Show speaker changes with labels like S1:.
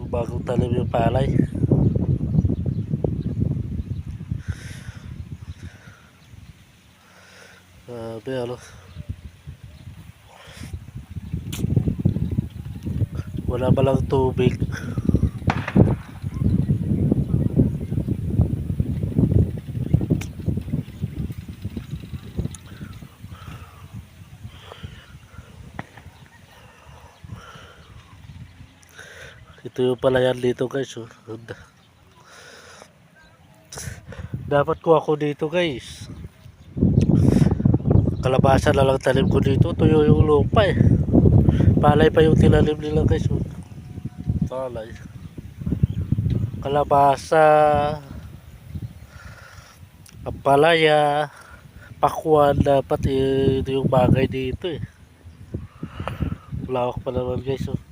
S1: bagong talim yung palay. Grabe ano. Wala ba lang tubig. Ito yung palayan dito guys. Oh. Dapat ko ako dito guys. Kalabasa na lang talim ko dito. Tuyo yung lupa eh. Palay pa yung tinalim nila guys. Oh. Palay. Kalabasa. Papalaya. Pakwan. Dapat ito yung bagay dito eh. Lawak pa naman guys. Oh.